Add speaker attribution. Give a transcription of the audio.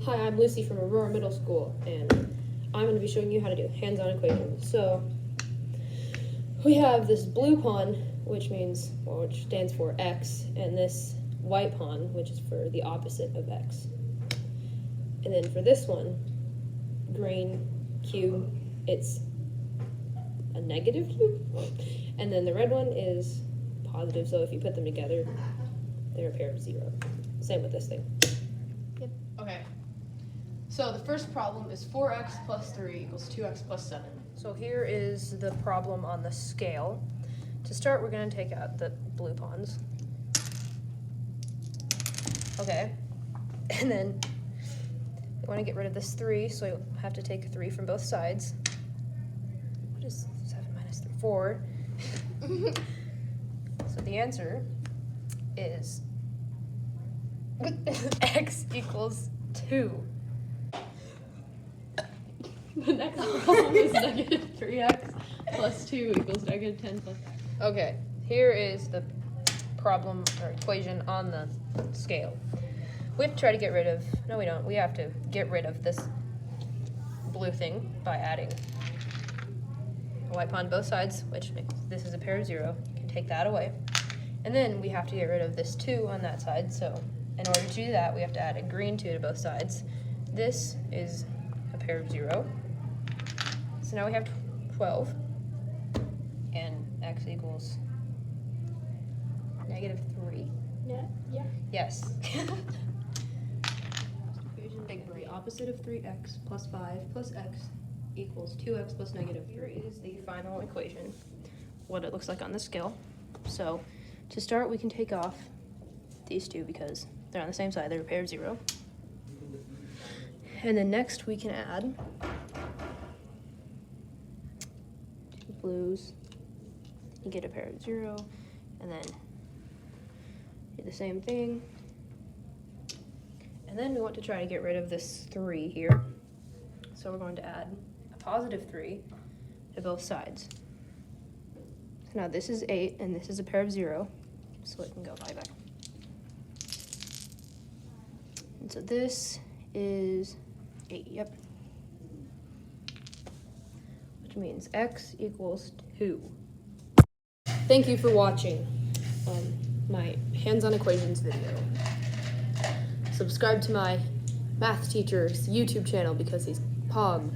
Speaker 1: Hi, I'm Lucy from Aurora Middle School, and I'm going to be showing you how to do hands-on equations. So, we have this blue pawn, which stands for x, and this white pawn, which is for the opposite of x. And then for this one, green cube, it's a negative cube. And then the red one is positive, so if you put them together, they're a pair of zero. Same with this thing.
Speaker 2: Okay, so the first problem is 4x plus 3 equals 2x plus 7.
Speaker 1: So here is the problem on the scale. To start, we're going to take out the blue pawns. Okay, and then we want to get rid of this 3, so you have to take 3 from both sides. What is 7 minus 3? 4. So the answer is x equals 2.
Speaker 2: The next problem is negative 3x plus 2 equals negative 10 plus x.
Speaker 1: Okay, here is the problem or equation on the scale. We have to try to get rid of, no we don't, we have to get rid of this blue thing by adding a white pawn both sides, which makes this is a pair of 0. You can take that away. And then we have to get rid of this 2 on that side, so in order to do that, we have to add a green 2 to both sides. This is a pair of 0. So now we have 12, and x equals negative 3.
Speaker 2: Yeah.
Speaker 1: Yes.
Speaker 2: Equation big 3, opposite of 3x plus 5 plus x equals 2x plus negative 3.
Speaker 1: Here is the final equation, what it looks like on the scale. So to start, we can take off these two because they're on the same side, they're a pair of 0. And then next we can add 2 blues, you get a pair of 0, and then do the same thing. And then we want to try to get rid of this 3 here. So we're going to add a positive 3 to both sides. So now this is 8 and this is a pair of 0, so it can go bye-bye. And so this is 8, yep. Which means x equals 2. Thank you for watching my hands-on equations video. Subscribe to my math teacher's YouTube channel because he's pog.